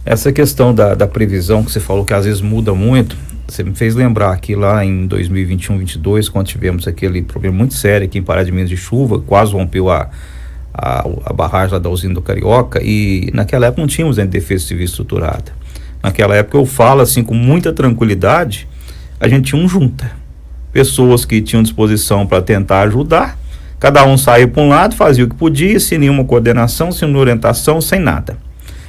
Essa questão da previsão que você falou que às vezes muda muito, você me fez lembrar que lá em 2021-22, quando tivemos aquele problema muito sério aqui em Pará de Minas de chuva, quase rompeu a barragem lá da usina do Carioca, e naquela época não tínhamos ainda defesa civil estruturada. Naquela época eu falo assim com muita tranquilidade, a gente tinha um junta, pessoas que tinham disposição para tentar ajudar, cada um saía para um lado, fazia o que podia, sem nenhuma coordenação, sem nenhuma orientação, sem nada.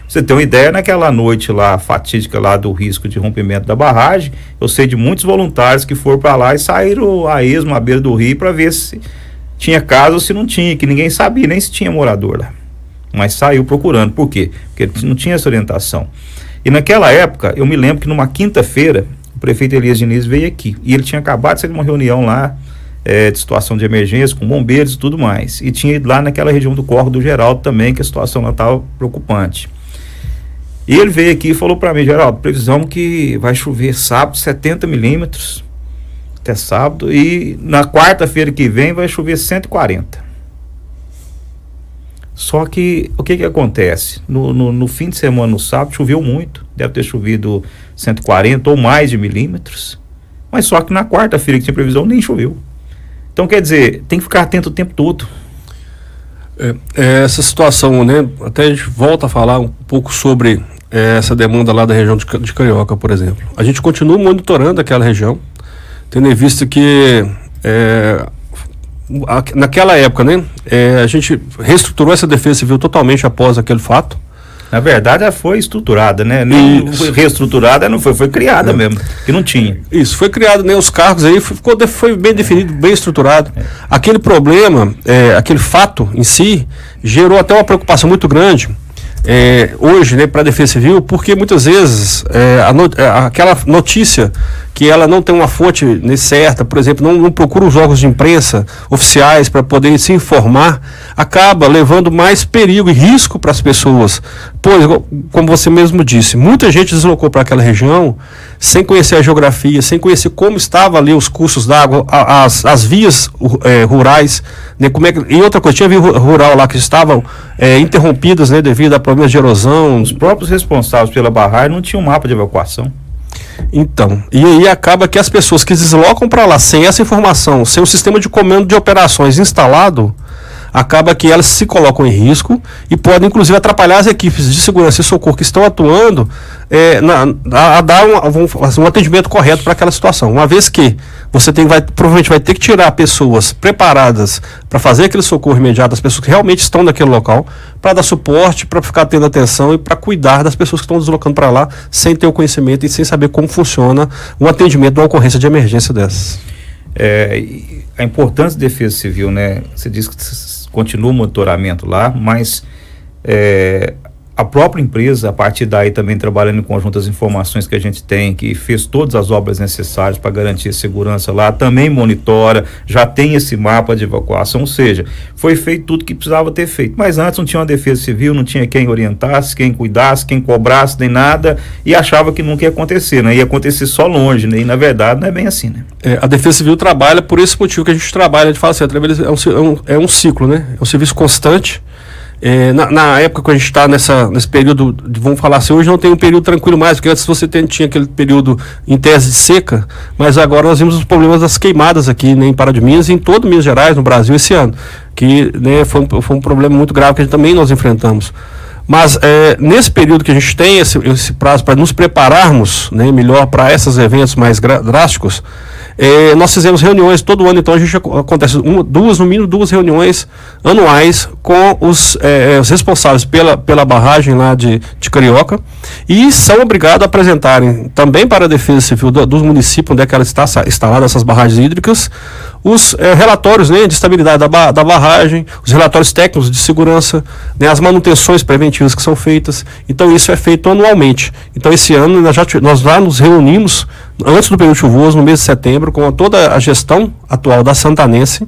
Você tem uma ideia, naquela noite lá, fatídica lá do risco de rompimento da barragem, eu sei de muitos voluntários que foram para lá e saíram a esmo, à beira do rio, para ver se tinha casa ou se não tinha, que ninguém sabia nem se tinha morador lá. Mas saiu procurando. Por quê? Porque não tinha essa orientação. E naquela época, eu me lembro que numa quinta-feira, o prefeito Elias Diniz veio aqui, e ele tinha acabado de sair de uma reunião lá, de situação de emergência, com bombeiros e tudo mais. E tinha ido lá naquela região do Córrego do Geraldo também, que a situação lá estava preocupante. E ele veio aqui e falou para mim: Geraldo, previsão que vai chover sábado 70 milímetros, até sábado, e na quarta-feira que vem vai chover 140. Só que, o que acontece? No fim de semana, no sábado, choveu muito, deve ter chovido 140 ou mais de milímetros, mas só que na quarta-feira que tinha previsão nem choveu. Então, quer dizer, tem que ficar atento o tempo todo. Essa situação, né? Até a gente volta a falar um pouco sobre essa demanda lá da região de Carioca, por exemplo. A gente continua monitorando aquela região, tendo em vista que naquela época, né? A gente reestruturou essa defesa civil totalmente após aquele fato. Na verdade, ela foi estruturada, né? Nem foi reestruturada, não foi criada mesmo, que não tinha. Isso, foi criado, né? Os cargos aí foi bem definido, bem estruturado. Aquele problema, aquele fato em si, gerou até uma preocupação muito grande hoje, né, para a Defesa Civil, porque muitas vezes aquela notícia que ela não tem uma fonte, né, certa, por exemplo, não procura os órgãos de imprensa oficiais para poder se informar, acaba levando mais perigo e risco para as pessoas. Pois, como você mesmo disse, muita gente deslocou para aquela região sem conhecer a geografia, sem conhecer como estavam ali os cursos d'água, as vias rurais, né, e outra coisa, tinha via rural lá que estavam interrompidas, né, devido a problemas de erosão. Os próprios responsáveis pela barragem não tinham mapa de evacuação. Então, e aí acaba que as pessoas que deslocam para lá sem essa informação, sem o sistema de comando de operações instalado, acaba que elas se colocam em risco e podem inclusive atrapalhar as equipes de segurança e socorro que estão atuando a dar um atendimento correto para aquela situação. Uma vez que você provavelmente vai ter que tirar pessoas preparadas para fazer aquele socorro imediato, as pessoas que realmente estão naquele local, para dar suporte, para ficar tendo atenção e para cuidar das pessoas que estão deslocando para lá sem ter o conhecimento e sem saber como funciona o atendimento de uma ocorrência de emergência dessas. A importância da Defesa Civil, né? Você diz que continua o monitoramento lá, mas a própria empresa, a partir daí também trabalhando em conjunto as informações que a gente tem, que fez todas as obras necessárias para garantir a segurança lá, também monitora, já tem esse mapa de evacuação, ou seja, foi feito tudo que precisava ter feito. Mas antes não tinha uma Defesa Civil, não tinha quem orientasse, quem cuidasse, quem cobrasse, nem nada, e achava que nunca ia acontecer, né? Ia acontecer só longe, né? E na verdade não é bem assim, né? A Defesa Civil trabalha por esse motivo que a gente trabalha, a gente fala assim, é um ciclo, né? É um serviço constante. Na época que a gente está nesse período, vamos falar assim, hoje não tem um período tranquilo mais, porque antes você tinha aquele período em tese de seca, mas agora nós vimos os problemas das queimadas aqui, né, em Pará de Minas e em todo Minas Gerais, no Brasil, esse ano, que, né, foi um problema muito grave que também nós enfrentamos. Mas nesse período que a gente tem esse prazo para nos prepararmos, né, melhor para esses eventos mais drásticos, nós fizemos reuniões todo ano, então a gente acontece no mínimo duas reuniões anuais com os responsáveis pela barragem lá de Carioca, e são obrigados a apresentarem também para a Defesa Civil dos municípios onde é que ela está instalada, essas barragens hídricas, os relatórios, né, de estabilidade da barragem, os relatórios técnicos de segurança, né, as manutenções preventivas que são feitas. Então isso é feito anualmente. Então esse ano nós já nos reunimos antes do período chuvoso, no mês de setembro, com toda a gestão atual da Santanense,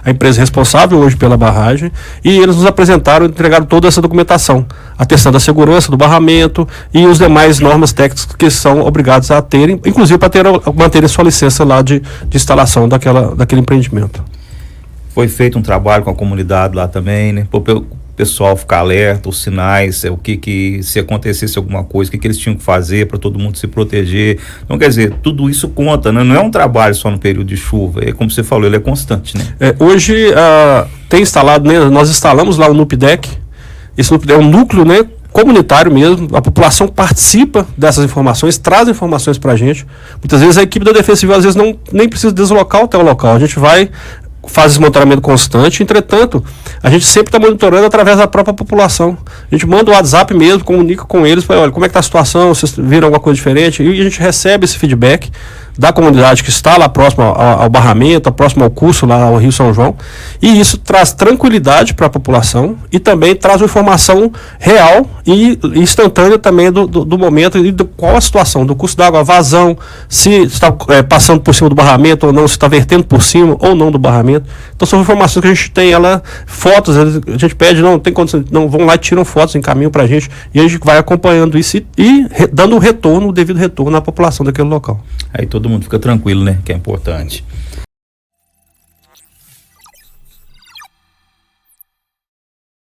a empresa responsável hoje pela barragem, e eles nos apresentaram e entregaram toda essa documentação, atestando a segurança do barramento e os demais normas técnicas que são obrigados a terem, inclusive para manterem sua licença lá de instalação daquele empreendimento. Foi feito um trabalho com a comunidade lá também, né? O pessoal ficar alerta, os sinais, o que se acontecesse alguma coisa, o que eles tinham que fazer para todo mundo se proteger. Então, quer dizer, tudo isso conta, né? Não é um trabalho só no período de chuva, como você falou, ele é constante, né? Hoje tem instalado, né? Nós instalamos lá o NUPDEC. Esse NUPDEC é um núcleo, né, comunitário mesmo. A população participa dessas informações, traz informações para a gente. Muitas vezes a equipe da Defesa Civil às vezes nem precisa deslocar até o local. A gente faz esse monitoramento constante. Entretanto, a gente sempre está monitorando através da própria população. A gente manda o WhatsApp mesmo, comunica com eles, olha, como é que está a situação, vocês viram alguma coisa diferente, e a gente recebe esse feedback da comunidade que está lá próximo ao barramento, próximo ao curso lá ao Rio São João, e isso traz tranquilidade para a população e também traz uma informação real e instantânea também do momento e de qual a situação do curso d'água, a vazão, se está passando por cima do barramento ou não, se está vertendo por cima ou não do barramento. Então são informações que a gente tem, fotos, a gente pede, não tem condição, não, vão lá e tiram fotos, encaminham para a gente, e a gente vai acompanhando isso e dando o devido retorno à população daquele local. Aí todo mundo fica tranquilo, né? Que é importante.